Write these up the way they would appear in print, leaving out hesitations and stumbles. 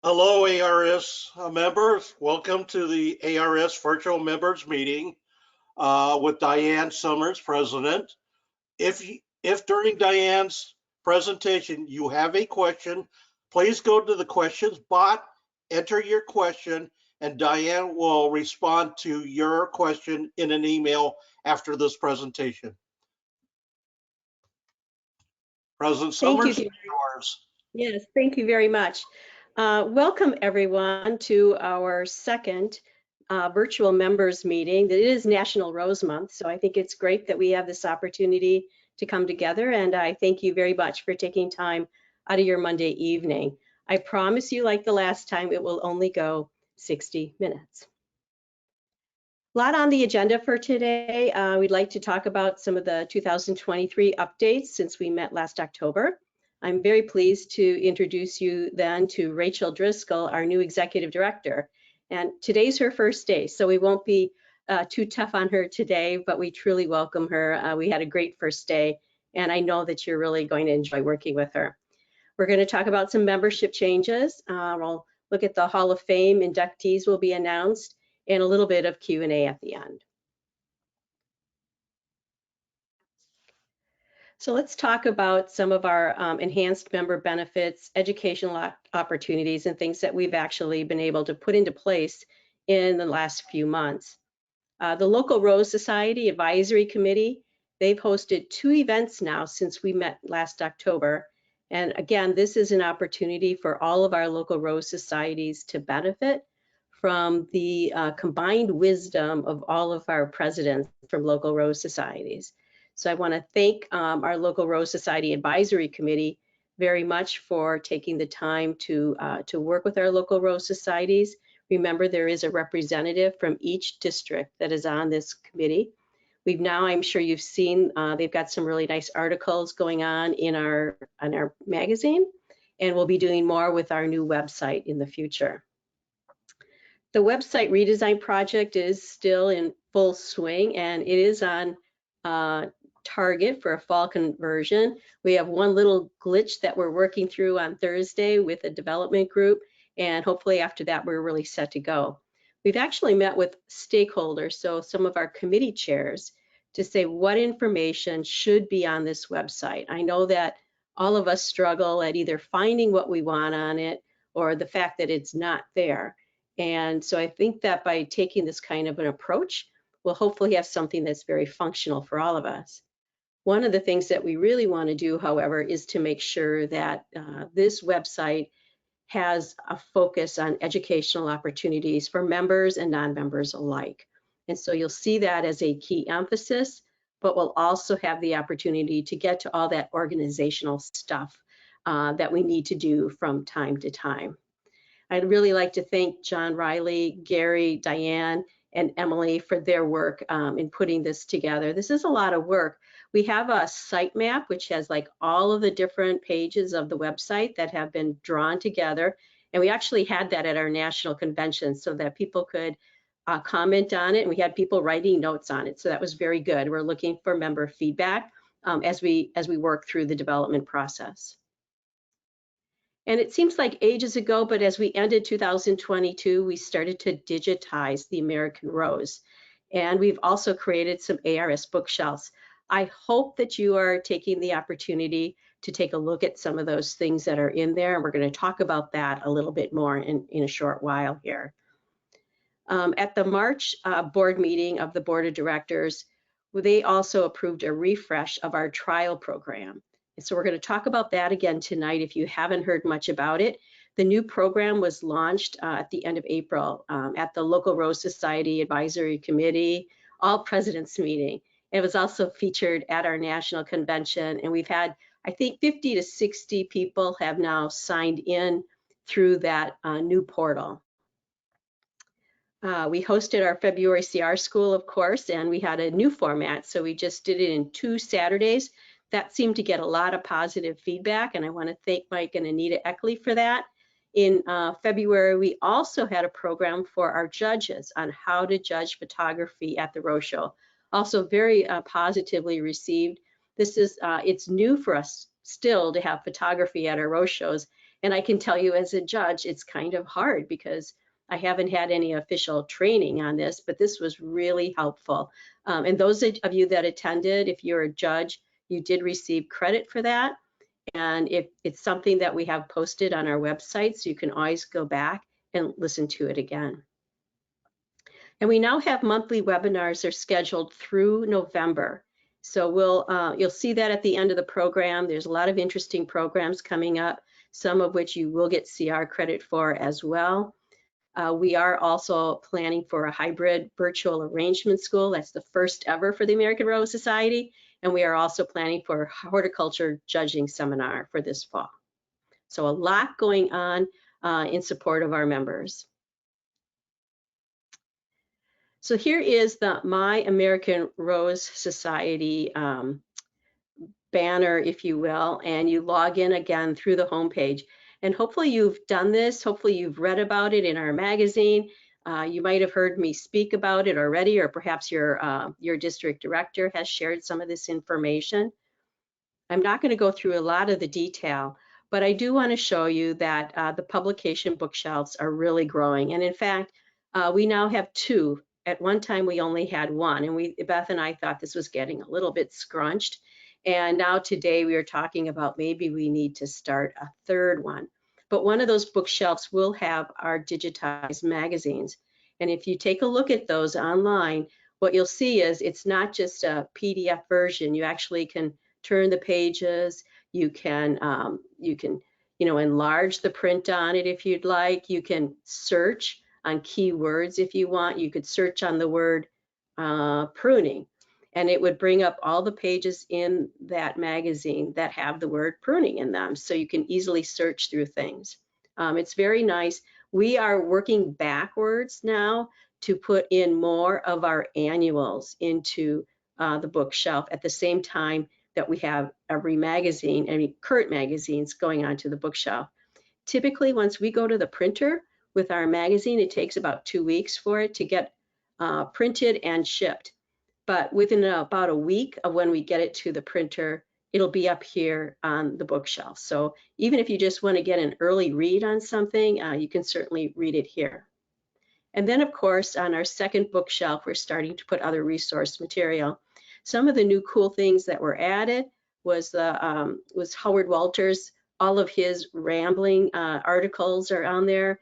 Hello, ARS members. Welcome to the ARS virtual members meeting with Diane Sommers, President. If during Diane's presentation you have a question, please go to the questions bot, enter your question, and Diane will respond to your question in an email after this presentation. President Sommers, yours. Yes, thank you very much. Welcome everyone to our second virtual members meeting. It is National Rose Month, so I think it's great that we have this opportunity to come together, and I thank you very much for taking time out of your Monday evening. I promise you, like the last time, it will only go 60 minutes. A lot on the agenda for today. We'd like to talk about some of the 2023 updates since we met last October. I'm very pleased to introduce you then to Rachel Driscoll, our new executive director. And today's her first day, so we won't be too tough on her today, but we truly welcome her. We had a great first day, and I know that you're really going to enjoy working with her. We're going to talk about some membership changes. We'll look at the Hall of Fame inductees will be announced, and a little bit of Q&A at the end. So let's talk about some of our enhanced member benefits, educational opportunities, and things that we've actually been able to put into place in the last few months. The Local Rose Society Advisory Committee, they've hosted 2 events now since we met last October. And again, this is an opportunity for all of our local rose societies to benefit from the combined wisdom of all of our presidents from local rose societies. So I want to thank our Local Rose Society Advisory Committee very much for taking the time to work with our local rose societies. Remember, there is a representative from each district that is on this committee. We've now, I'm sure you've seen, they've got some really nice articles going on in our magazine, and we'll be doing more with our new website in the future. The website redesign project is still in full swing, and it is on target for a fall conversion. We have one little glitch that we're working through on Thursday with a development group, and hopefully after that we're really set to go. We've actually met with stakeholders, so some of our committee chairs, to say what information should be on this website. I know that all of us struggle at either finding what we want on it or the fact that it's not there. And so I think that by taking this kind of an approach, we'll hopefully have something that's very functional for all of us. One of the things that we really want to do, however, is to make sure that this website has a focus on educational opportunities for members and non-members alike. And so you'll see that as a key emphasis, but we'll also have the opportunity to get to all that organizational stuff that we need to do from time to time. I'd really like to thank John Riley, Gary, Diane, and Emily for their work in putting this together. This is a lot of work. We have a site map which has like all of the different pages of the website that have been drawn together, and we actually had that at our national convention so that people could comment on it, and we had people writing notes on it, so that was very good. We're looking for member feedback as we work through the development process. And it seems like ages ago, but as we ended 2022, we started to digitize the American Rose. And we've also created some ARS bookshelves. I hope that you are taking the opportunity to take a look at some of those things that are in there. And we're going to talk about that a little bit more in a short while here. At the March board meeting of the Board of Directors, they also approved a refresh of our trial program. So we're going to talk about that again tonight if you haven't heard much about it. The new program was launched at the end of April at the Local Rose Society Advisory Committee, all presidents meeting. It was also featured at our national convention, and we've had, I think, 50 to 60 people have now signed in through that new portal. We hosted our February CR school, of course, and we had a new format, so we just did it in 2 Saturdays. That seemed to get a lot of positive feedback, and I want to thank Mike and Anita Eckley for that. In February, we also had a program for our judges on how to judge photography at the Rose Show. Also very positively received. This is, it's new for us still to have photography at our Rose shows, And I can tell you as a judge, it's kind of hard because I haven't had any official training on this, but this was really helpful. And those of you that attended, if you're a judge, you did receive credit for that. And if it's something that we have posted on our website, so you can always go back and listen to it again. And we now have monthly webinars that are scheduled through November. So you'll see that at the end of the program. There's a lot of interesting programs coming up, some of which you will get CR credit for as well. We are also planning for a hybrid virtual arrangement school. That's the first ever for the American Rose Society. And we are also planning for a horticulture judging seminar for this fall. So a lot going on in support of our members. So here is the My American Rose Society banner, if you will, and you log in again through the homepage. And hopefully you've done this. Hopefully you've read about it in our magazine. You might have heard me speak about it already, or perhaps your district director has shared some of this information. I'm not going to go through a lot of the detail, but I do want to show you that the publication bookshelves are really growing. And in fact, we now have 2. At one time, we only had 1, and Beth and I thought this was getting a little bit scrunched. And now today we are talking about maybe we need to start a 3rd one. But one of those bookshelves will have our digitized magazines. And if you take a look at those online, what you'll see is it's not just a PDF version. You actually can turn the pages. You can enlarge the print on it if you'd like. You can search on keywords if you want. You could search on the word pruning, and it would bring up all the pages in that magazine that have the word pruning in them, so you can easily search through things. It's very nice. We are working backwards now to put in more of our annuals into the bookshelf at the same time that we have every magazine, any current magazines going onto the bookshelf. Typically, once we go to the printer with our magazine, it takes about 2 weeks for it to get printed and shipped. But within about a week of when we get it to the printer, it'll be up here on the bookshelf. So even if you just want to get an early read on something, you can certainly read it here. And then, of course, on our second bookshelf, we're starting to put other resource material. Some of the new cool things that were added was Howard Walters. All of his rambling articles are on there.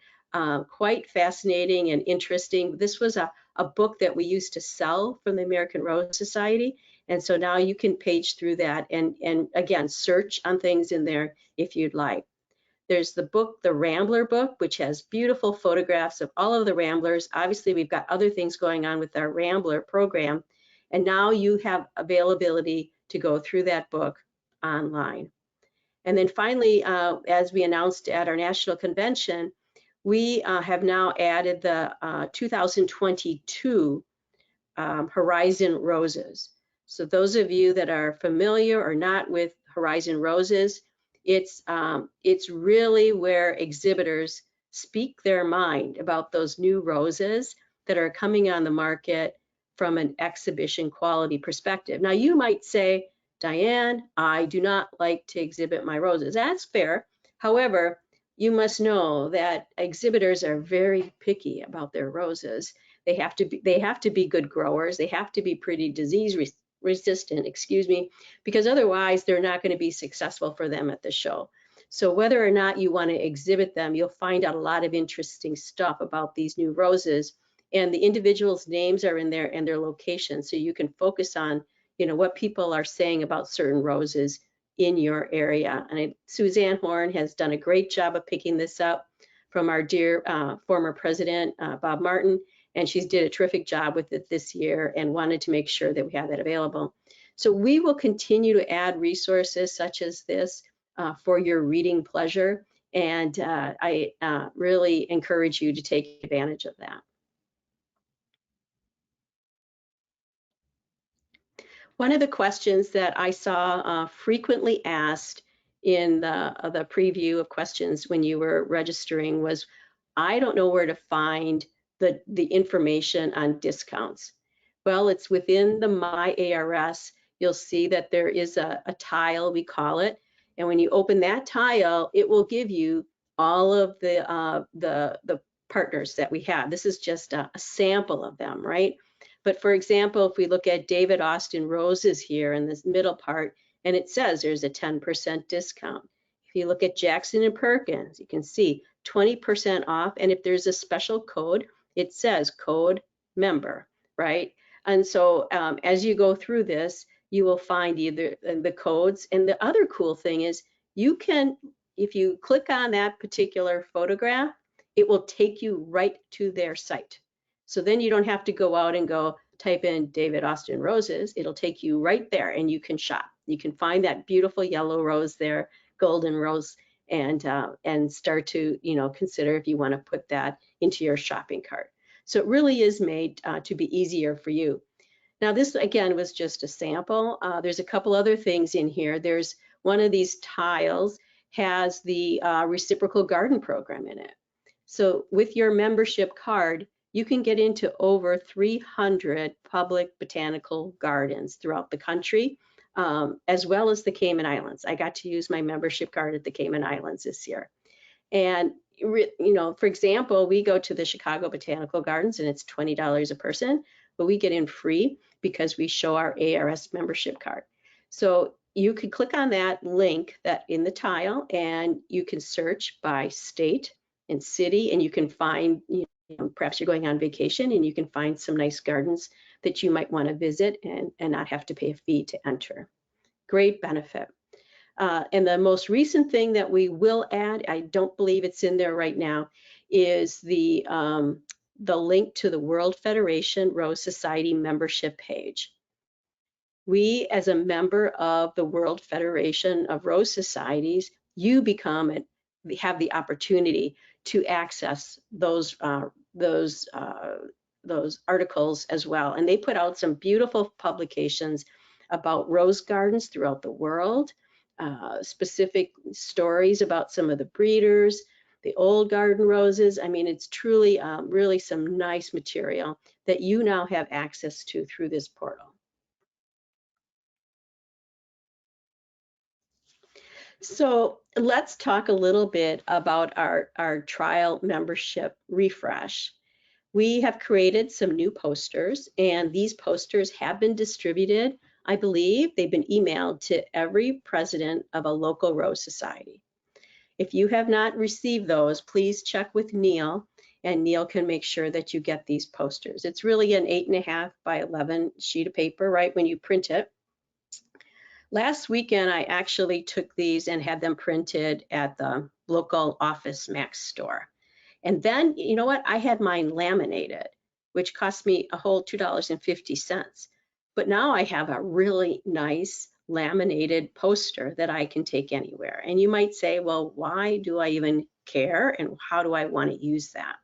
Quite fascinating and interesting. This was a book that we used to sell from the American Rose Society. And so now you can page through that and again, search on things in there if you'd like. There's the book, the Rambler book, which has beautiful photographs of all of the Ramblers. Obviously, we've got other things going on with our Rambler program. And now you have availability to go through that book online. And then finally, as we announced at our national convention, we have now added the 2022 Horizon Roses. So those of you that are familiar or not with Horizon Roses, it's really where exhibitors speak their mind about those new roses that are coming on the market from an exhibition quality perspective. Now you might say, Diane, I do not like to exhibit my roses. That's fair. However, you must know that exhibitors are very picky about their roses. They have to be good growers. They have to be pretty disease resistant, because otherwise they're not going to be successful for them at the show. So whether or not you want to exhibit them, you'll find out a lot of interesting stuff about these new roses, and the individuals' names are in there and their location, so you can focus on what people are saying about certain roses in your area. And Suzanne Horn has done a great job of picking this up from our dear former president, Bob Martin, and she's did a terrific job with it this year and wanted to make sure that we have that available. So we will continue to add resources such as this for your reading pleasure, and I really encourage you to take advantage of that. One of the questions that I saw frequently asked in the preview of questions when you were registering was, I don't know where to find the information on discounts. Well, it's within the My ARS. You'll see that there is a tile, we call it, And when you open that tile, it will give you all of the partners that we have. This is just a sample of them, right? But for example, if we look at David Austin Roses here in this middle part, and it says there's a 10% discount. If you look at Jackson and Perkins, you can see 20% off. And if there's a special code, it says code member, right? And so as you go through this, you will find either the codes. And the other cool thing is you can, if you click on that particular photograph, it will take you right to their site. So then you don't have to go out and go type in David Austin Roses. It'll take you right there and you can shop. You can find that beautiful yellow rose there, golden rose, and start to, consider if you want to put that into your shopping cart. So it really is made to be easier for you. Now this again was just a sample. There's a couple other things in here. There's one of these tiles has the reciprocal garden program in it. So with your membership card, you can get into over 300 public botanical gardens throughout the country, as well as the Cayman Islands. I got to use my membership card at the Cayman Islands this year. And, for example, we go to the Chicago Botanical Gardens and it's $20 a person, but we get in free because we show our ARS membership card. So you could click on that link that in the tile and you can search by state and city, and you can find, perhaps you're going on vacation and you can find some nice gardens that you might want to visit and not have to pay a fee to enter. Great benefit. And the most recent thing that we will add, I don't believe it's in there right now, is the link to the World Federation Rose Society membership page. We, as a member of the World Federation of Rose Societies, you have the opportunity to access those articles as well. And they put out some beautiful publications about rose gardens throughout the world, specific stories about some of the breeders, the old garden roses. I mean, it's truly really some nice material that you now have access to through this portal. So let's talk a little bit about our trial membership refresh. We have created some new posters, and these posters have been distributed. I believe they've been emailed to every president of a local rose society. If you have not received those, please check with Neil, and Neil can make sure that you get these posters. It's really an 8.5 by 11 sheet of paper, right, when you print it. Last weekend, I actually took these and had them printed at the local Office Max store. And then, you know what? I had mine laminated, which cost me a whole $2.50. But now I have a really nice laminated poster that I can take anywhere. And you might say, well, why do I even care? And how do I want to use that?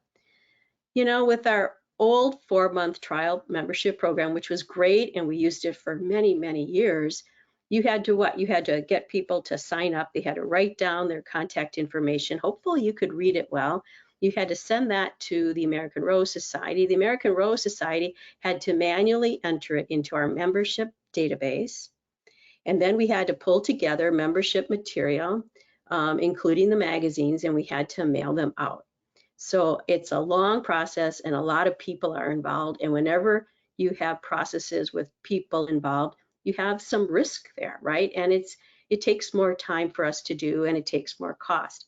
With our old 4-month trial membership program, which was great, and we used it for many, many years, you had to what? You had to get people to sign up. They had to write down their contact information. Hopefully you could read it well. You had to send that to the American Rose Society. The American Rose Society had to manually enter it into our membership database. And then we had to pull together membership material, including the magazines, and we had to mail them out. So it's a long process and a lot of people are involved. And whenever you have processes with people involved, you have some risk there, right? And it takes more time for us to do, and it takes more cost.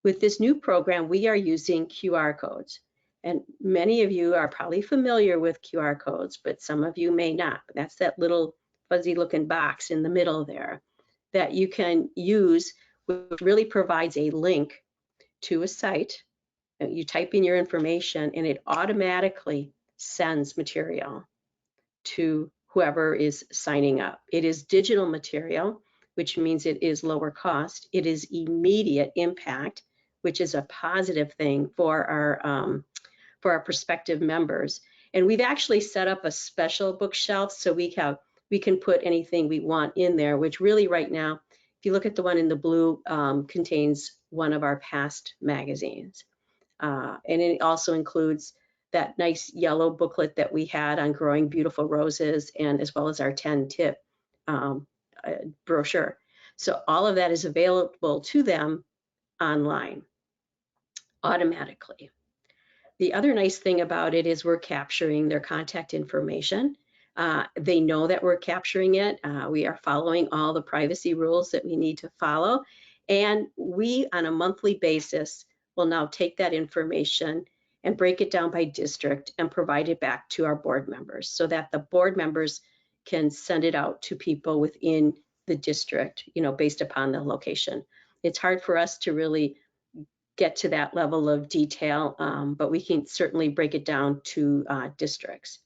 With this new program, we are using QR codes. And many of you are probably familiar with QR codes, but some of you may not. That's that little fuzzy looking box in the middle there that you can use, which really provides a link to a site. You type in your information and it automatically sends material to whoever is signing up. It is digital material, which means it is lower cost. It is immediate impact, which is a positive thing for our prospective members. And we've actually set up a special bookshelf so we can put anything we want in there, which really right now, if you look at the one in the blue, contains one of our past magazines. And it also includes that nice yellow booklet that we had on growing beautiful roses, and as well as our 10-tip brochure. So all of that is available to them online automatically. The other nice thing about it is we're capturing their contact information. They know that we're capturing it. We are following all the privacy rules that we need to follow. And we, on a monthly basis, will now take that information and break it down by district and provide it back to our board members so that the board members can send it out to people within the district, based upon the location. It's hard for us to really get to that level of detail, but we can certainly break it down to districts.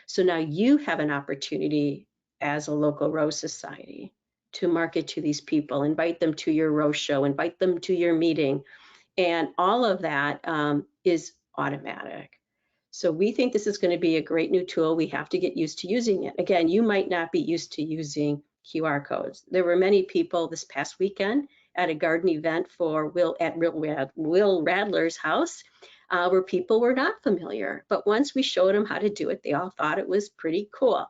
So now you have an opportunity as a local Rose Society to market to these people, invite them to your Rose show, invite them to your meeting, and all of that is automatic. So we think this is going to be a great new tool. We have to get used to using it. Again, you might not be used to using QR codes. There were many people this past weekend at a garden event for Will Radler's house where people were not familiar. But once we showed them how to do it, they all thought it was pretty cool.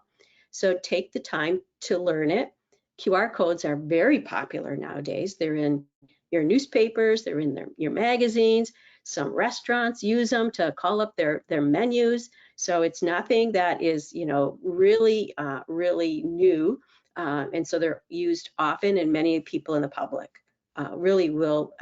So take the time to learn it. QR codes are very popular nowadays. They're in your newspapers, they're in your magazines. Some restaurants use them to call up their menus. So it's nothing that is, really new. And so they're used often, and many people in the public really will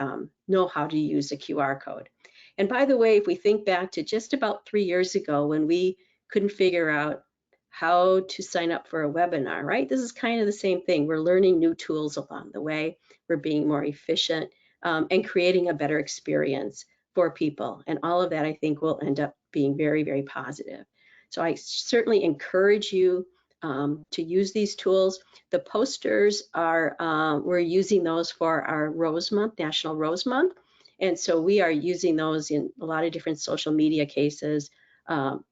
know how to use a QR code. And by the way, if we think back to just about 3 years ago when we couldn't figure out how to sign up for a webinar, right? This is kind of the same thing. We're learning new tools along the way. We're being more efficient and creating a better experience for people. And all of that, I think, will end up being very, very positive. So I certainly encourage you to use these tools. The posters are, we're using those for our Rose Month, National Rose Month. And so we are using those in a lot of different social media cases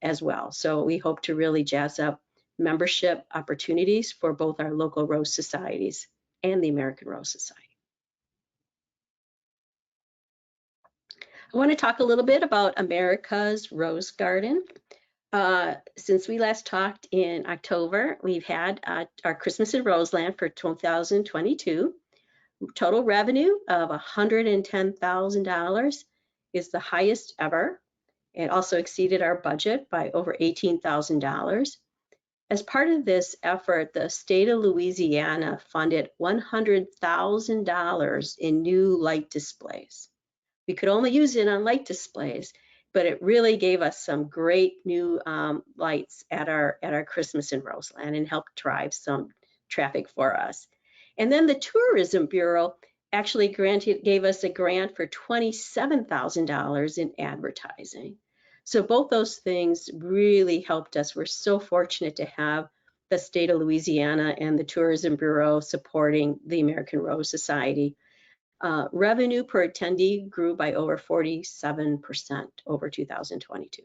as well. So we hope to really jazz up membership opportunities for both our local Rose Societies and the American Rose Society. I want to talk a little bit about America's Rose Garden. Since we last talked in October, we've had our Christmas in Roseland for 2022. Total revenue of $110,000 is the highest ever. It also exceeded our budget by over $18,000. As part of this effort, the state of Louisiana funded $100,000 in new light displays. We could only use it on light displays, but it really gave us some great new lights at our Christmas in Roseland and helped drive some traffic for us. And then the Tourism Bureau actually gave us a grant for $27,000 in advertising. So both those things really helped us. We're so fortunate to have the state of Louisiana and the Tourism Bureau supporting the American Rose Society. Revenue per attendee grew by over 47% over 2022.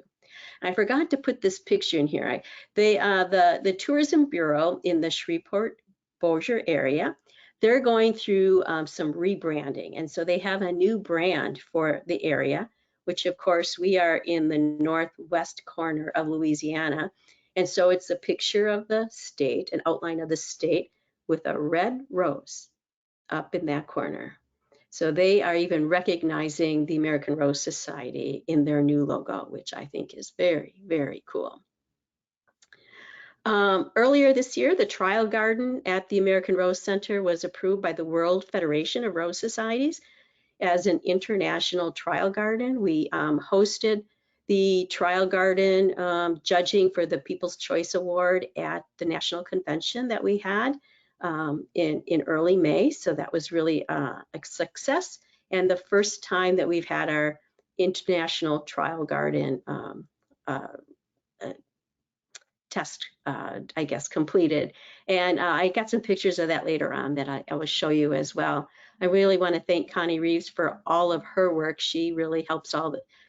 And I forgot to put this picture in here. The Tourism Bureau in the Shreveport-Bossier area, they're going through some rebranding. And so they have a new brand for the area, which of course we are in the northwest corner of Louisiana. And so it's a picture of the state, an outline of the state with a red rose up in that corner. So they are even recognizing the American Rose Society in their new logo, which I think is very, very cool. Earlier this year, the trial garden at the American Rose Center was approved by the World Federation of Rose Societies as an international trial garden. We hosted the trial garden judging for the People's Choice Award at the National Convention that we had in early May. So that was really a success. And the first time that we've had our international trial garden test, I guess, completed. And I got some pictures of that later on that I will show you as well. I really want to thank Connie Reeves for all of her work. She really helps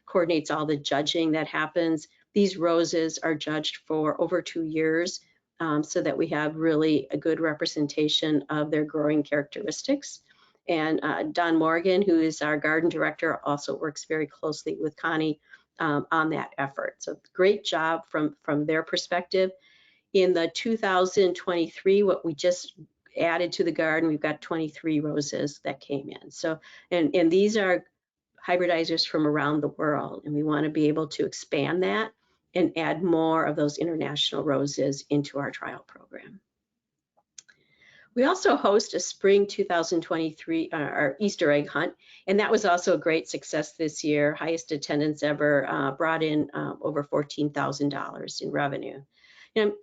coordinates all the judging that happens. These roses are judged for over 2 years so that we have really a good representation of their growing characteristics. And Don Morgan, who is our garden director, also works very closely with Connie on that effort. So great job from their perspective. In the 2023, what we just added to the garden. We've got 23 roses that came in. So, and these are hybridizers from around the world, and we want to be able to expand that and add more of those international roses into our trial program. We also host a spring 2023 our Easter egg hunt, and that was also a great success this year. Highest attendance ever, brought in over $14,000 in revenue. And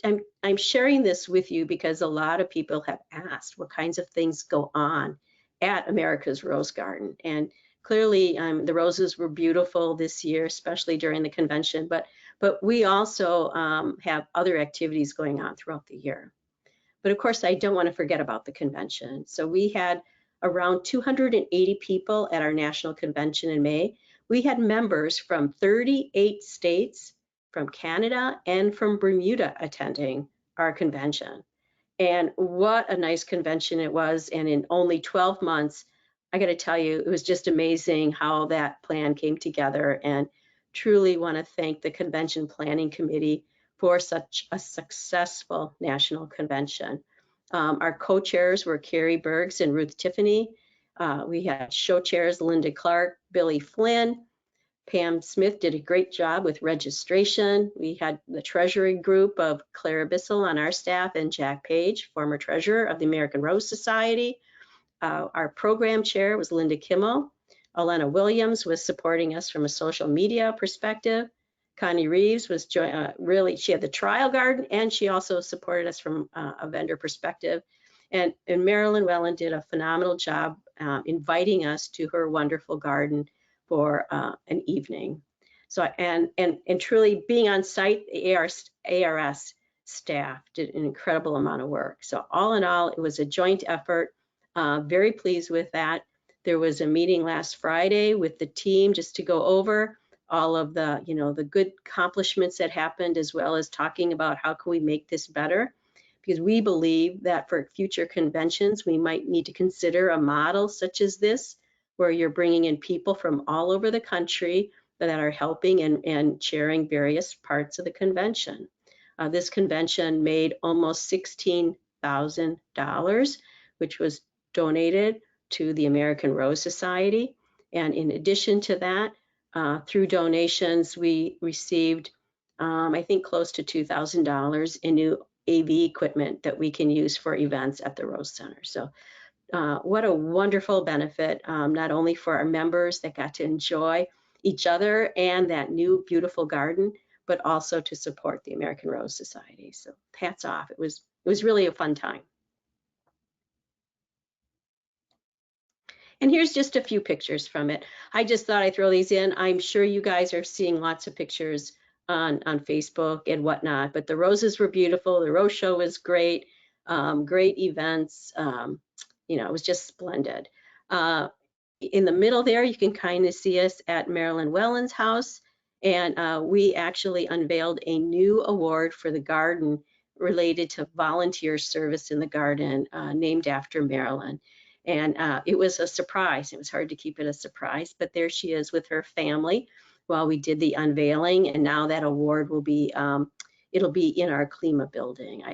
I'm sharing this with you because a lot of people have asked what kinds of things go on at America's Rose Garden. And clearly the roses were beautiful this year, especially during the convention, but we also have other activities going on throughout the year. But of course, I don't want to forget about the convention. So we had around 280 people at our national convention in May. We had members from 38 states, from Canada, and from Bermuda attending our convention. And what a nice convention it was. And in only 12 months, I got to tell you, it was just amazing how that plan came together, and truly want to thank the Convention Planning Committee for such a successful national convention. Our co-chairs were Carrie Bergs and Ruth Tiffany. We had show chairs Linda Clark, Billy Flynn. Pam Smith did a great job with registration. We had the treasury group of Clara Bissell on our staff and Jack Page, former treasurer of the American Rose Society. Our program chair was Linda Kimmel. Elena Williams was supporting us from a social media perspective. Connie Reeves was she had the trial garden, and she also supported us from a vendor perspective. And Marilyn Wellen did a phenomenal job inviting us to her wonderful garden for an evening. So, and truly being on site, the ARS staff did an incredible amount of work. So all in all, it was a joint effort. Very pleased with that. There was a meeting last Friday with the team just to go over all of the, the good accomplishments that happened, as well as talking about how can we make this better. Because we believe that for future conventions, we might need to consider a model such as this, where you're bringing in people from all over the country that are helping and chairing various parts of the convention. This convention made almost $16,000, which was donated to the American Rose Society. And in addition to that, through donations, we received, I think, close to $2,000 in new AV equipment that we can use for events at the Rose Center. So what a wonderful benefit, not only for our members that got to enjoy each other and that new beautiful garden, but also to support the American Rose Society. So hats off. It was really a fun time. And here's just a few pictures from it. I just thought I'd throw these in. I'm sure you guys are seeing lots of pictures on Facebook and whatnot, but the roses were beautiful. The rose show was great. Great events. It was just splendid. In the middle there, you can kind of see us at Marilyn Wellen's house. And we actually unveiled a new award for the garden related to volunteer service in the garden, named after Marilyn. And it was a surprise. It was hard to keep it a surprise, but there she is with her family while we did the unveiling. And now that award will be, it'll be in our Klima building.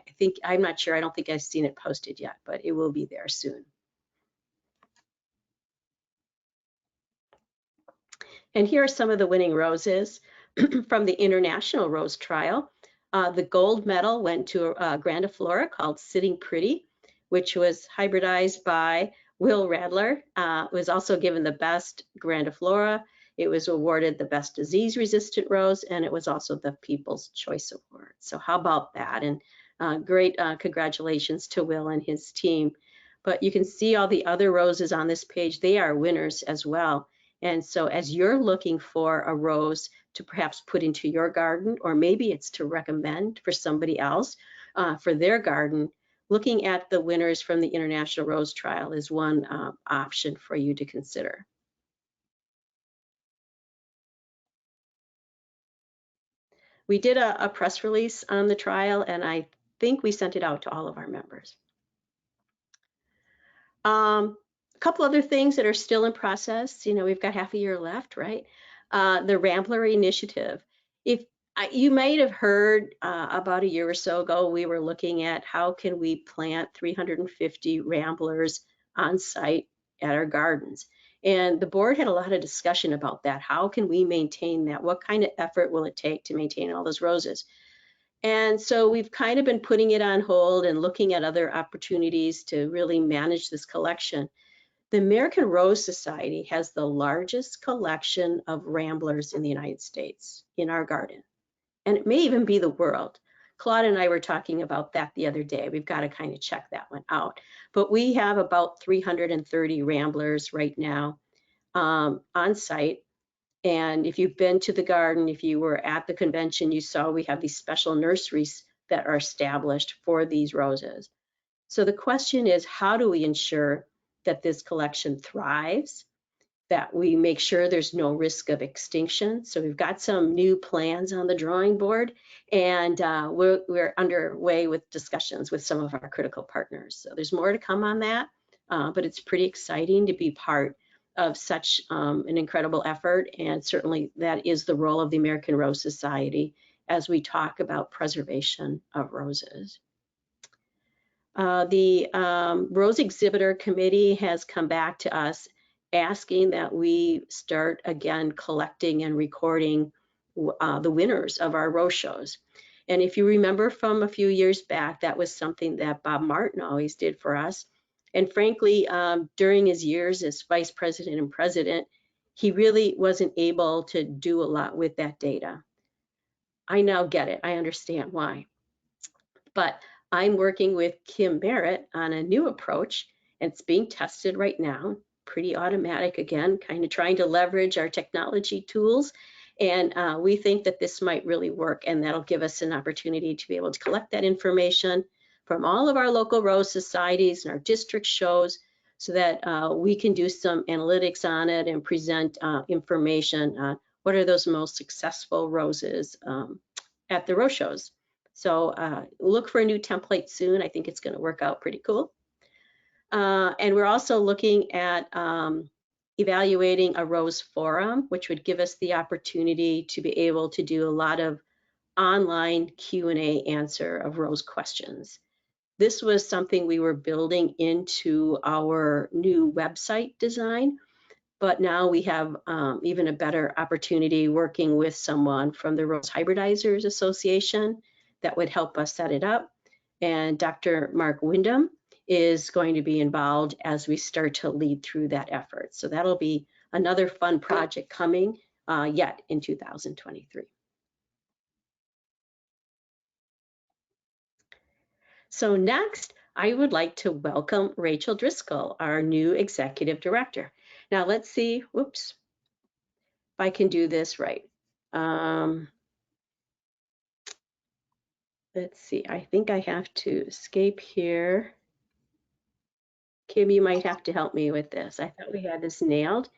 I'm not sure, I don't think I've seen it posted yet, but it will be there soon. And here are some of the winning roses from the International Rose Trial. The gold medal went to a grandiflora called Sitting Pretty, which was hybridized by Will Radler. It was also given the best grandiflora. It was awarded the best disease-resistant rose, and it was also the People's Choice Award. So how about that? And great congratulations to Will and his team. But you can see all the other roses on this page. They are winners as well. And so as you're looking for a rose to perhaps put into your garden, or maybe it's to recommend for somebody else for their garden, looking at the winners from the International Rose Trial is one option for you to consider. We did a press release on the trial, and I think we sent it out to all of our members. A couple other things that are still in process. We've got half a year left, right? The Rambler Initiative. If You might have heard about a year or so ago, we were looking at how can we plant 350 ramblers on site at our gardens. And the board had a lot of discussion about that. How can we maintain that? What kind of effort will it take to maintain all those roses? And so we've kind of been putting it on hold and looking at other opportunities to really manage this collection. The American Rose Society has the largest collection of ramblers in the United States in our garden, and it may even be the world. Claude and I were talking about that the other day. We've got to kind of check that one out. But we have about 330 ramblers right now on site. And if you've been to the garden, if you were at the convention, you saw we have these special nurseries that are established for these roses. So the question is, how do we ensure that this collection thrives, that we make sure there's no risk of extinction? So we've got some new plans on the drawing board, and we're underway with discussions with some of our critical partners. So there's more to come on that, but it's pretty exciting to be part of such an incredible effort, and certainly that is the role of the American Rose Society as we talk about preservation of roses. The Rose Exhibitor Committee has come back to us asking that we start again collecting and recording the winners of our rose shows. And if you remember from a few years back, that was something that Bob Martin always did for us. And frankly, during his years as vice president and president, he really wasn't able to do a lot with that data. I now get it. I understand why. But I'm working with Kim Barrett on a new approach, and it's being tested right now. Pretty automatic again, kind of trying to leverage our technology tools. And we think that this might really work, and that'll give us an opportunity to be able to collect that information from all of our local rose societies and our district shows, so that we can do some analytics on it and present information on what are those most successful roses at the rose shows. So look for a new template soon. I think it's going to work out pretty cool. And we're also looking at evaluating a rose forum, which would give us the opportunity to be able to do a lot of online Q&A answer of rose questions. This was something we were building into our new website design, but now we have even a better opportunity working with someone from the Rose Hybridizers Association that would help us set it up. And Dr. Mark Wyndham is going to be involved as we start to lead through that effort. So that'll be another fun project coming yet in 2023. So next, I would like to welcome Rachel Driscoll, our new executive director. Now let's see, whoops, if I can do this right. Let's see, I think I have to escape here. Kim, you might have to help me with this. I thought we had this nailed.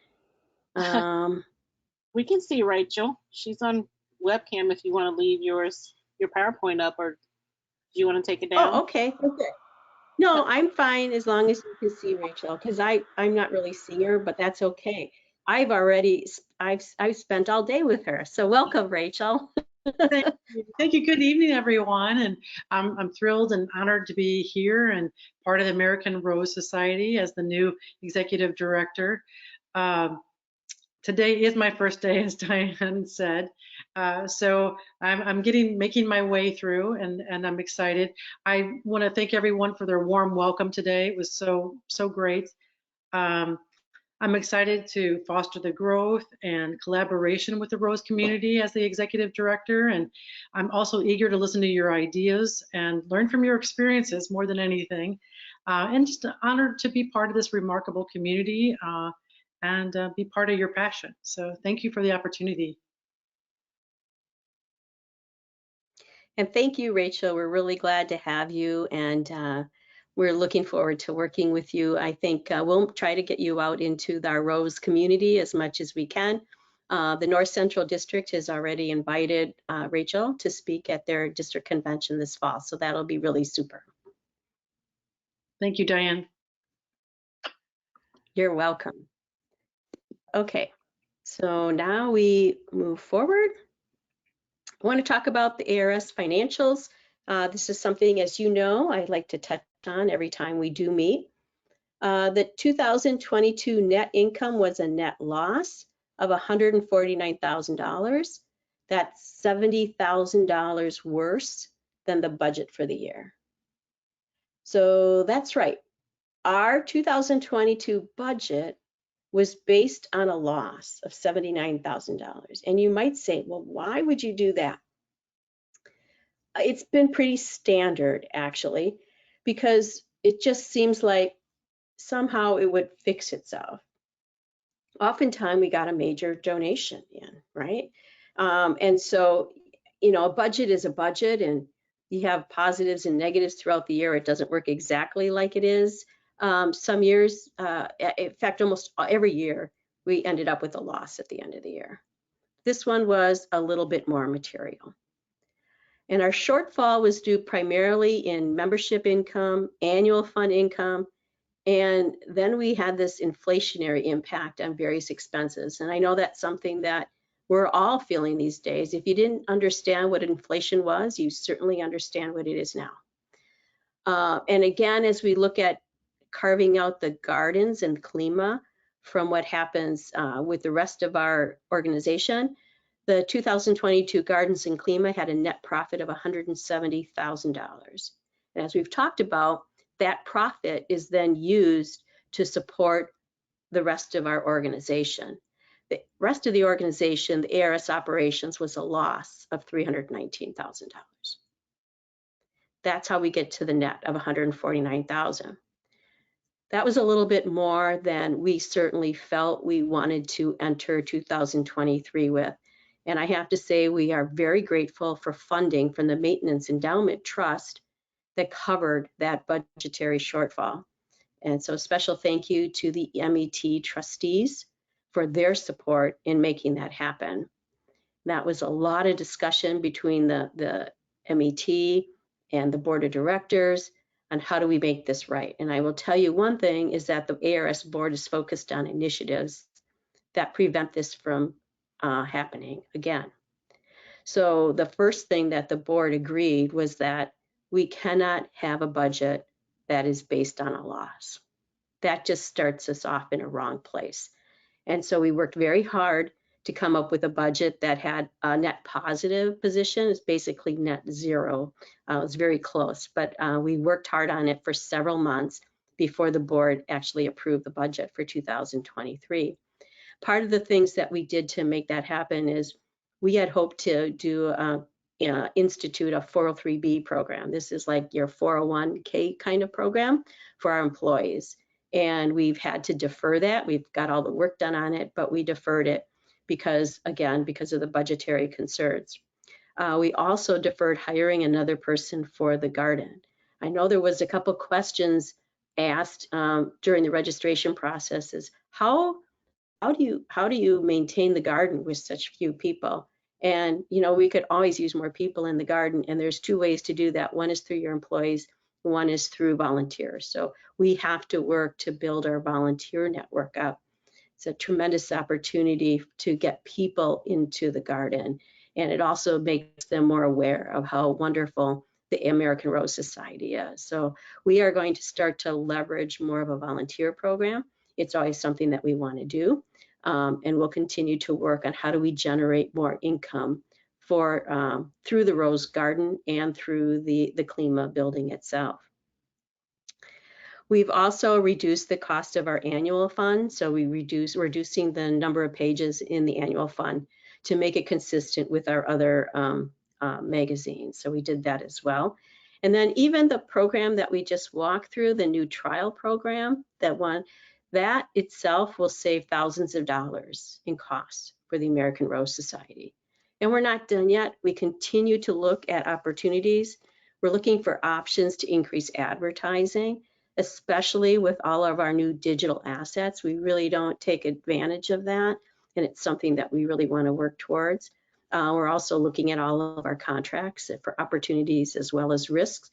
We can see Rachel. She's on webcam if you want to leave your PowerPoint up, or do you want to take it down? Oh, okay. No, I'm fine as long as you can see Rachel, because I'm not really seeing her, but that's okay. I've spent all day with her. So welcome, Rachel. Thank you. Thank you. Good evening, everyone. And I'm thrilled and honored to be here and part of the American Rose Society as the new executive director. Today is my first day, as Diane said. So I'm making my way through, and I'm excited. I want to thank everyone for their warm welcome today. It was so great. I'm excited to foster the growth and collaboration with the Rose community as the executive director, and I'm also eager to listen to your ideas and learn from your experiences more than anything, and just honored to be part of this remarkable community and be part of your passion. So thank you for the opportunity. And thank you, Rachel. We're really glad to have you, and we're looking forward to working with you. I think we'll try to get you out into our Rose community as much as we can. The North Central District has already invited Rachel to speak at their district convention this fall, so that'll be really super. Thank you, Diane. You're welcome. Okay, so now we move forward. I want to talk about the ARS financials. This is something, as you know, I like to touch on every time we do meet. The 2022 net income was a net loss of $149,000. That's $70,000 worse than the budget for the year. So that's right. Our 2022 budget was based on a loss of $79,000. And you might say, well, why would you do that? It's been pretty standard, actually, because it just seems like somehow it would fix itself. Oftentimes we got a major donation in, right? And so, you know, a budget is a budget, and you have positives and negatives throughout the year. It doesn't work exactly like it is. Some years, in fact, almost every year, we ended up with a loss at the end of the year. This one was a little bit more material. And our shortfall was due primarily in membership income, annual fund income, and then we had this inflationary impact on various expenses. And I know that's something that we're all feeling these days. If you didn't understand what inflation was, you certainly understand what it is now. And again, as we look at carving out the gardens and klima from what happens with the rest of our organization, the 2022 Gardens and Klima had a net profit of $170,000. And as we've talked about, that profit is then used to support the rest of our organization. The rest of the organization, the ARS operations, was a loss of $319,000. That's how we get to the net of $149,000. That was a little bit more than we certainly felt we wanted to enter 2023 with. And I have to say, we are very grateful for funding from the Maintenance Endowment Trust that covered that budgetary shortfall. And so special thank you to the MET trustees for their support in making that happen. That was a lot of discussion between the MET and the board of directors on how do we make this right. And I will tell you one thing is that the ARS board is focused on initiatives that prevent this from happening again. So the first thing that the board agreed was that we cannot have a budget that is based on a loss. That just starts us off in a wrong place. And so we worked very hard to come up with a budget that had a net positive position. It's basically net zero. It's very close, but we worked hard on it for several months before the board actually approved the budget for 2023. Part of the things that we did to make that happen is we had hoped to do institute a 403B program. This is like your 401k kind of program for our employees. And we've had to defer that. We've got all the work done on it, but we deferred it because, again, because of the budgetary concerns. We also deferred hiring another person for the garden. I know there was a couple questions asked during the registration process is how do you maintain the garden with such few people? And, you know, we could always use more people in the garden, and there's two ways to do that. One is through your employees, one is through volunteers. So we have to work to build our volunteer network up. It's a tremendous opportunity to get people into the garden, and it also makes them more aware of how wonderful the American Rose Society is. So we are going to start to leverage more of a volunteer program. It's always something that we want to do. And we'll continue to work on how do we generate more income for through the Rose Garden and through the Klima building itself. We've also reduced the cost of our annual fund. So we're reducing the number of pages in the annual fund to make it consistent with our other magazines. So we did that as well. And then even the program that we just walked through, the new trial program, that itself will save thousands of dollars in costs for the American Rose Society. And we're not done yet. We continue to look at opportunities. We're looking for options to increase advertising, especially with all of our new digital assets. We really don't take advantage of that, and it's something that we really want to work towards. We're also looking at all of our contracts for opportunities as well as risks.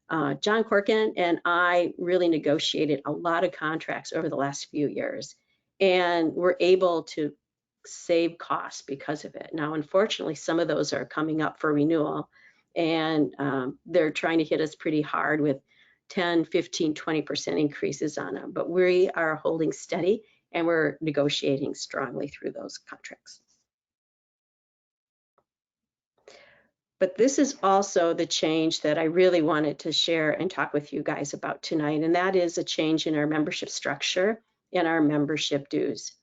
John Corkin and I really negotiated a lot of contracts over the last few years, and we're able to save costs because of it. Now, unfortunately, some of those are coming up for renewal, and they're trying to hit us pretty hard with 10, 15, 20% increases on them. But we are holding steady, and we're negotiating strongly through those contracts. But this is also the change that I really wanted to share and talk with you guys about tonight, and that is a change in our membership structure and our membership dues.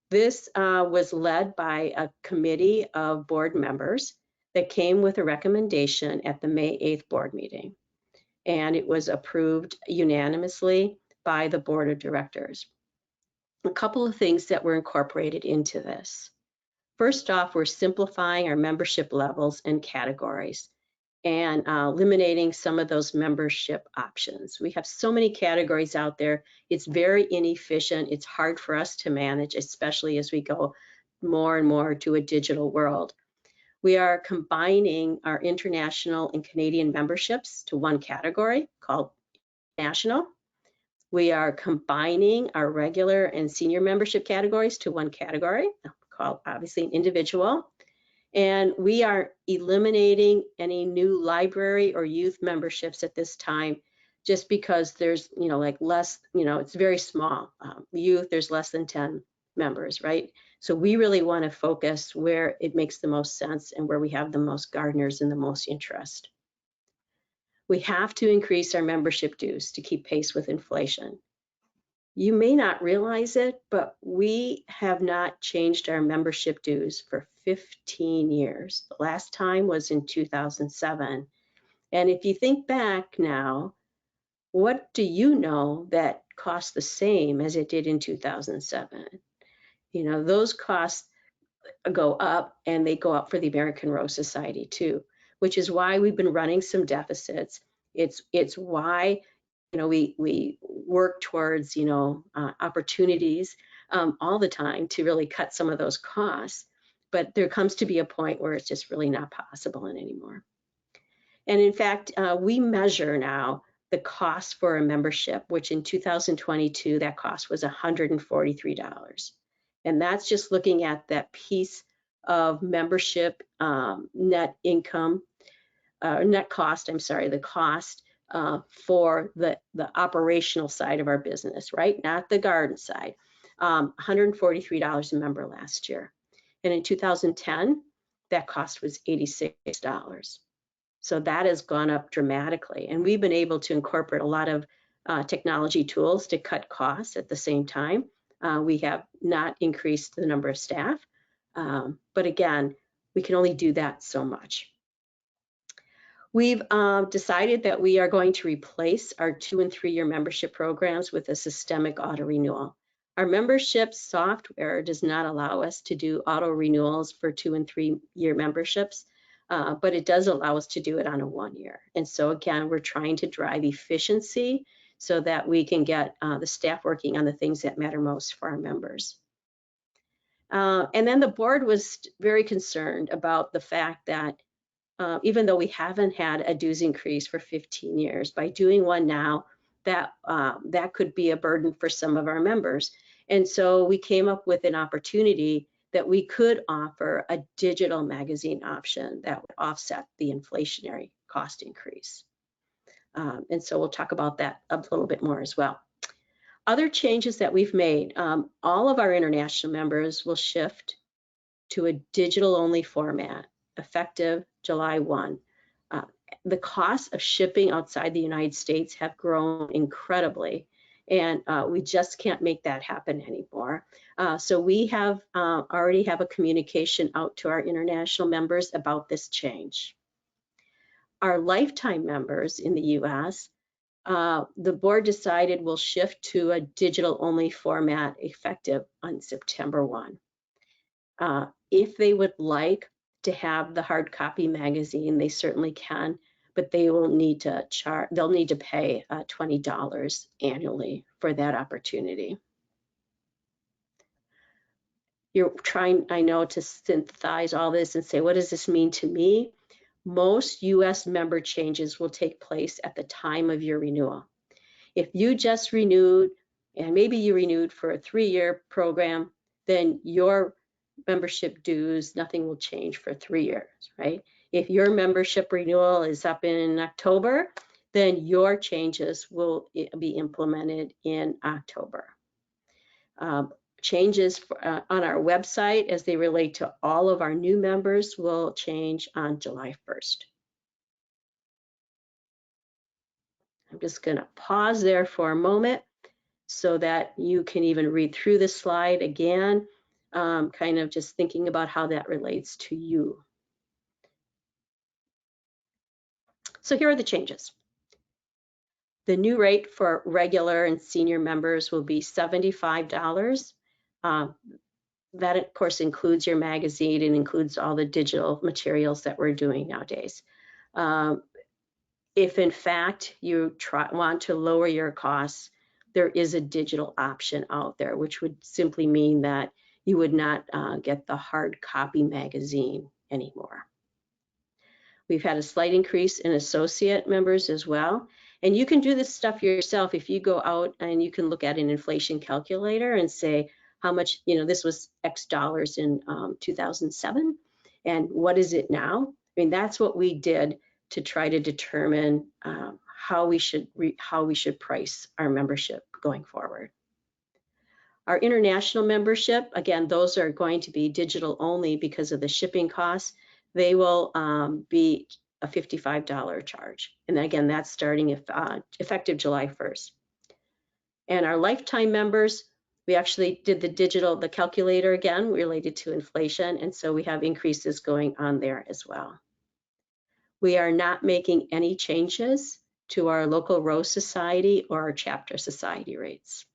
This was led by a committee of board members that came with a recommendation at the May 8th board meeting, and it was approved unanimously by the board of directors. A couple of things that were incorporated into this. First off, we're simplifying our membership levels and categories and eliminating some of those membership options. We have so many categories out there. It's very inefficient. It's hard for us to manage, especially as we go more and more to a digital world. We are combining our international and Canadian memberships to one category called national. We are combining our regular and senior membership categories to one category called obviously an individual. And we are eliminating any new library or youth memberships at this time, just because there's, like less, it's very small. Youth, there's less than 10 members, right? So we really want to focus where it makes the most sense and where we have the most gardeners and the most interest. We have to increase our membership dues to keep pace with inflation. You may not realize it, but we have not changed our membership dues for 15 years. The last time was in 2007. And if you think back now, what do you know that costs the same as it did in 2007? Those costs go up, and they go up for the American Rose Society too, which is why we've been running some deficits. It's why we work towards, opportunities all the time to really cut some of those costs, but there comes to be a point where it's just really not possible anymore. And in fact, we measure now the cost for a membership, which in 2022, that cost was $143. And that's just looking at that piece of membership net income, net cost, the cost for the operational side of our business, right? Not the garden side. $143 a member last year. And in 2010, that cost was $86. So that has gone up dramatically. And we've been able to incorporate a lot of technology tools to cut costs at the same time. We have not increased the number of staff, but again, we can only do that so much. We've decided that we are going to replace our 2- and 3-year membership programs with a systemic auto renewal. Our membership software does not allow us to do auto renewals for 2- and 3-year memberships, but it does allow us to do it on a 1-year. And so again, we're trying to drive efficiency so that we can get the staff working on the things that matter most for our members. And then the board was very concerned about the fact that even though we haven't had a dues increase for 15 years, by doing one now, that could be a burden for some of our members. And so we came up with an opportunity that we could offer a digital magazine option that would offset the inflationary cost increase. And so we'll talk about that a little bit more as well. Other changes that we've made, all of our international members will shift to a digital-only format effective July 1. The cost of shipping outside the United States have grown incredibly, and we just can't make that happen anymore. So we have already have a communication out to our international members about this change. Our lifetime members in the US, the board decided we'll shift to a digital-only format effective on September 1. If they would like to have the hard copy magazine, they certainly can, but they will need to they'll need to pay $20 annually for that opportunity. You're trying, I know, to synthesize all this and say, what does this mean to me? Most US member changes will take place at the time of your renewal. If you just renewed, and maybe you renewed for a 3-year program, then your membership dues, nothing will change for 3 years, right? If your membership renewal is up in October, then your changes will be implemented in October. Changes on our website as they relate to all of our new members will change on July 1st. I'm just going to pause there for a moment so that you can even read through the slide again, kind of just thinking about how that relates to you. So here are the changes. The new rate for regular and senior members will be $75. That, of course, includes your magazine and includes all the digital materials that we're doing nowadays. If, in fact, you want to lower your costs, there is a digital option out there, which would simply mean that you would not get the hard copy magazine anymore. We've had a slight increase in associate members as well. And you can do this stuff yourself if you go out and you can look at an inflation calculator and say how much, this was X dollars in 2007, and what is it now? I mean, that's what we did to try to determine how we should price our membership going forward. Our international membership, again, those are going to be digital only because of the shipping costs. They will be a $55 charge. And again, that's starting effective July 1st. And our lifetime members, we actually did the calculator again related to inflation. And so we have increases going on there as well. We are not making any changes to our local Rose Society or our chapter society rates.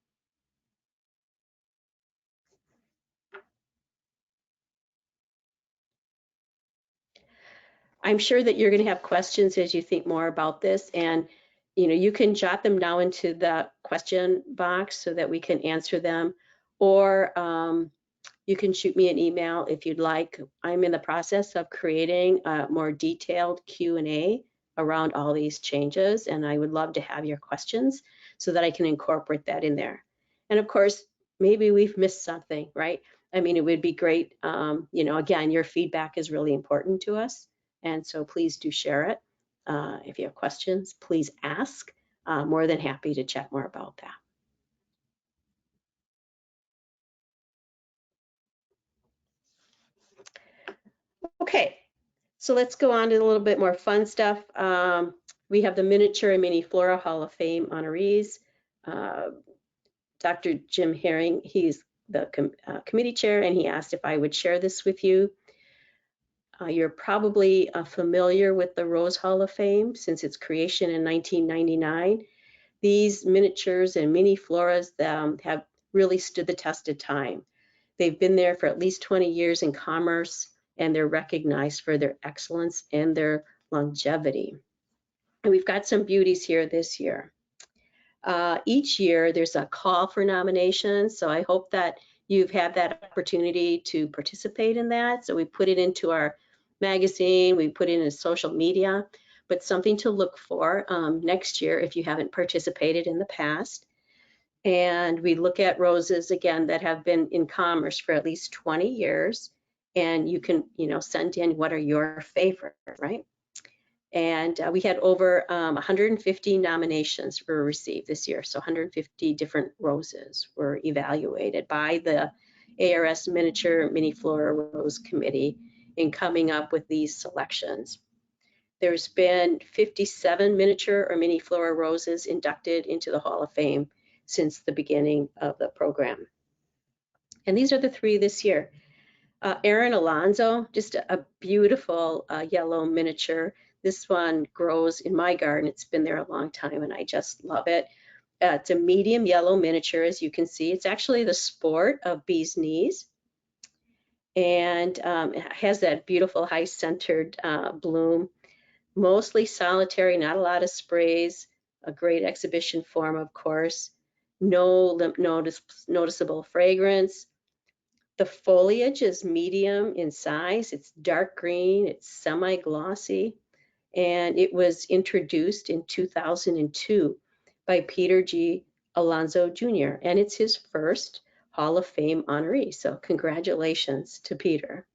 I'm sure that you're going to have questions as you think more about this, and you can jot them down into the question box so that we can answer them, or you can shoot me an email if you'd like. I'm in the process of creating a more detailed Q&A around all these changes, and I would love to have your questions so that I can incorporate that in there. And of course, maybe we've missed something, right? I mean, it would be great. Again, your feedback is really important to us. And so please do share it. If you have questions, please ask. More than happy to chat more about that. Okay, so let's go on to a little bit more fun stuff. We have the Miniature and Mini Flora Hall of Fame honorees. Dr. Jim Herring, he's the committee chair, and he asked if I would share this with you. You're probably familiar with the Rose Hall of Fame since its creation in 1999. These miniatures and mini floras have really stood the test of time. They've been there for at least 20 years in commerce, and they're recognized for their excellence and their longevity. And we've got some beauties here this year. Each year there's a call for nominations, so I hope that you've had that opportunity to participate in that. So we put it into our magazine, we put it in social media, but something to look for next year if you haven't participated in the past. And we look at roses again that have been in commerce for at least 20 years, and you can send in what are your favorite, right? And we had over 150 nominations were received this year. So 150 different roses were evaluated by the ARS Miniature Mini Flora Rose Committee in coming up with these selections. There's been 57 miniature or mini flora roses inducted into the Hall of Fame since the beginning of the program. And these are the 3 this year. Erin Alonzo, just a beautiful yellow miniature. This one grows in my garden. It's been there a long time and I just love it. It's a medium yellow miniature, as you can see. It's actually the sport of bee's knees. And it has that beautiful high-centered bloom. Mostly solitary, not a lot of sprays. A great exhibition form, of course. No noticeable fragrance. The foliage is medium in size. It's dark green, it's semi-glossy, and it was introduced in 2002 by Peter G. Alonzo Jr., and it's his first Hall of Fame honoree. So congratulations to Peter.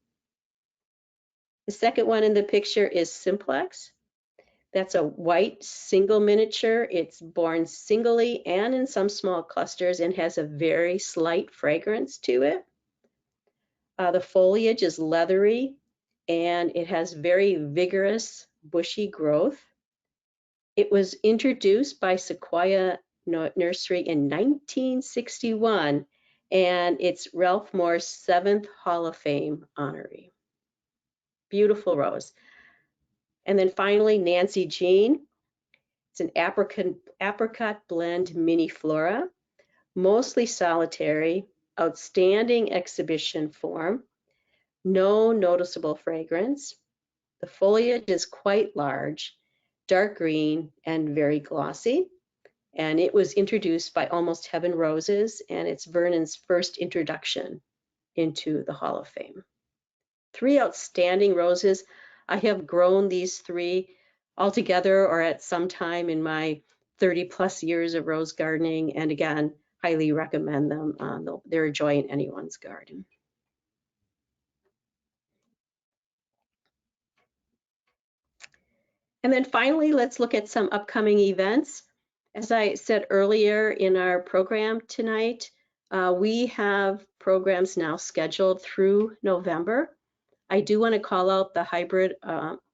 The second one in the picture is Simplex. That's a white single miniature. It's born singly and in some small clusters and has a very slight fragrance to it. The foliage is leathery and it has very vigorous bushy growth. It was introduced by Sequoia Nursery in 1961, and it's Ralph Moore's 7th Hall of Fame honoree. Beautiful rose. And then finally, Nancy Jean. It's an apricot blend mini flora, mostly solitary, outstanding exhibition form, no noticeable fragrance. The foliage is quite large, dark green, and very glossy. And it was introduced by Almost Heaven Roses, and it's Vernon's first introduction into the Hall of Fame. 3 outstanding roses. I have grown these 3 altogether or at some time in my 30+ years of rose gardening, and again, highly recommend them. They're a joy in anyone's garden. And then finally, let's look at some upcoming events. As I said earlier in our program tonight, we have programs now scheduled through November. I do want to call out the hybrid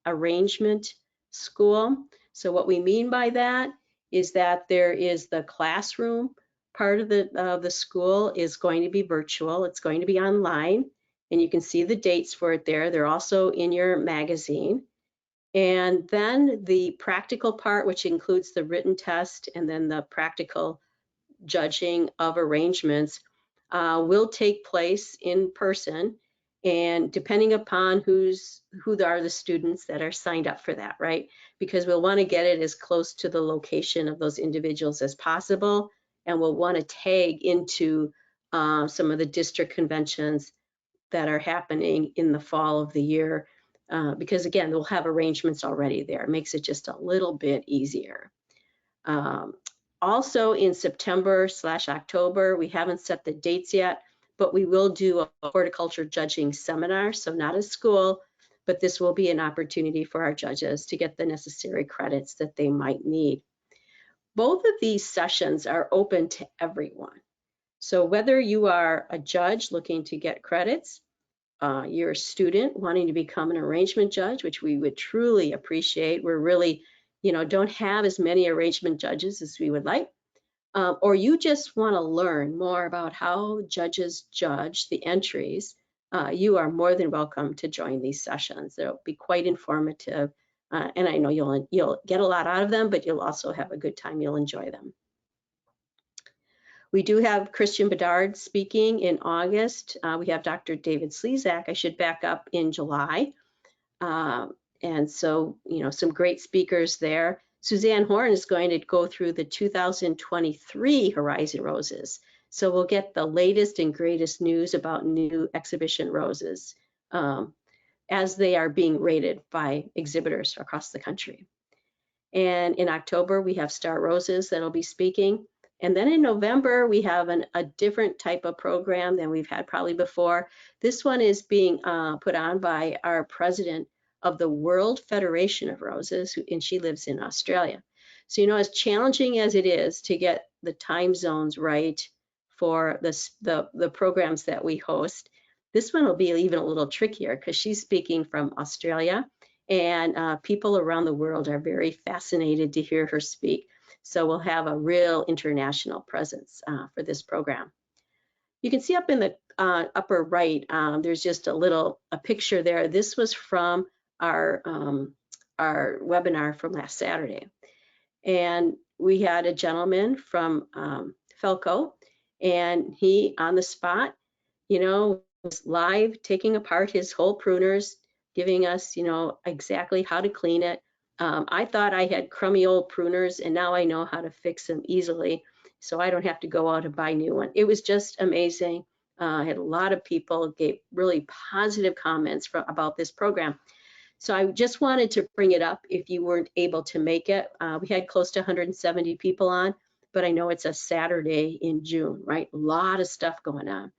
arrangement school. So what we mean by that is that there is the classroom part of the school is going to be virtual. It's going to be online, and you can see the dates for it there. They're also in your magazine. And then the practical part, which includes the written test and then the practical judging of arrangements, will take place in person. And depending upon who are the students that are signed up for that, right? Because we'll want to get it as close to the location of those individuals as possible. And we'll want to tag into some of the district conventions that are happening in the fall of the year. Because again, we'll have arrangements already there. It makes it just a little bit easier. Also in September/October, we haven't set the dates yet, but we will do a horticulture judging seminar. So not a school, but this will be an opportunity for our judges to get the necessary credits that they might need. Both of these sessions are open to everyone. So whether you are a judge looking to get credits, you're a student wanting to become an arrangement judge, which we would truly appreciate. We're really, don't have as many arrangement judges as we would like. Or you just want to learn more about how judges judge the entries, you are more than welcome to join these sessions. They'll be quite informative. And I know you'll get a lot out of them, but you'll also have a good time. You'll enjoy them. We do have Christian Bedard speaking in August. We have Dr. David Slezak, I should back up, in July. And so, some great speakers there. Suzanne Horn is going to go through the 2023 Horizon Roses. So we'll get the latest and greatest news about new exhibition roses as they are being rated by exhibitors across the country. And in October, we have Star Roses that'll be speaking. And then in November, we have a different type of program than we've had probably before. This one is being put on by our president of the World Federation of Roses, and she lives in Australia. So, as challenging as it is to get the time zones right for the programs that we host, this one will be even a little trickier because she's speaking from Australia, and people around the world are very fascinated to hear her speak. So we'll have a real international presence for this program. You can see up in the upper right, there's just a picture there. This was from our webinar from last Saturday. And we had a gentleman from Felco, and he, on the spot, was live taking apart his whole pruners, giving us, exactly how to clean it. I thought I had crummy old pruners, and now I know how to fix them easily, so I don't have to go out and buy new one. It was just amazing. I had a lot of people gave really positive comments about this program. So I just wanted to bring it up if you weren't able to make it. We had close to 170 people on, but I know it's a Saturday in June, right? A lot of stuff going on.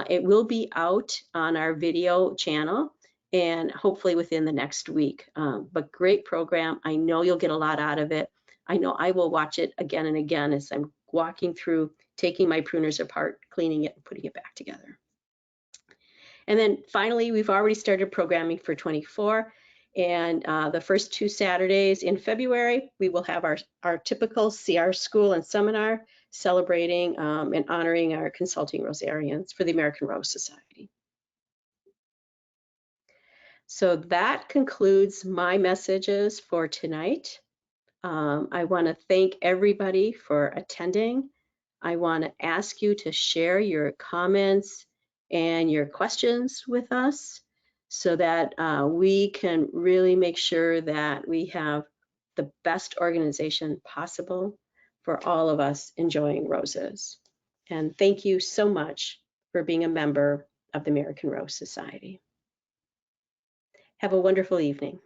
It will be out on our video channel and hopefully within the next week. But great program. I know you'll get a lot out of it. I know I will watch it again and again as I'm walking through, taking my pruners apart, cleaning it, and putting it back together. And then finally, we've already started programming for 24. And the first 2 Saturdays in February, we will have our typical CR school and seminar celebrating and honoring our consulting Rosarians for the American Rose Society. So that concludes my messages for tonight. I want to thank everybody for attending. I want to ask you to share your comments and your questions with us so that we can really make sure that we have the best organization possible for all of us enjoying roses. And thank you so much for being a member of the American Rose Society. Have a wonderful evening.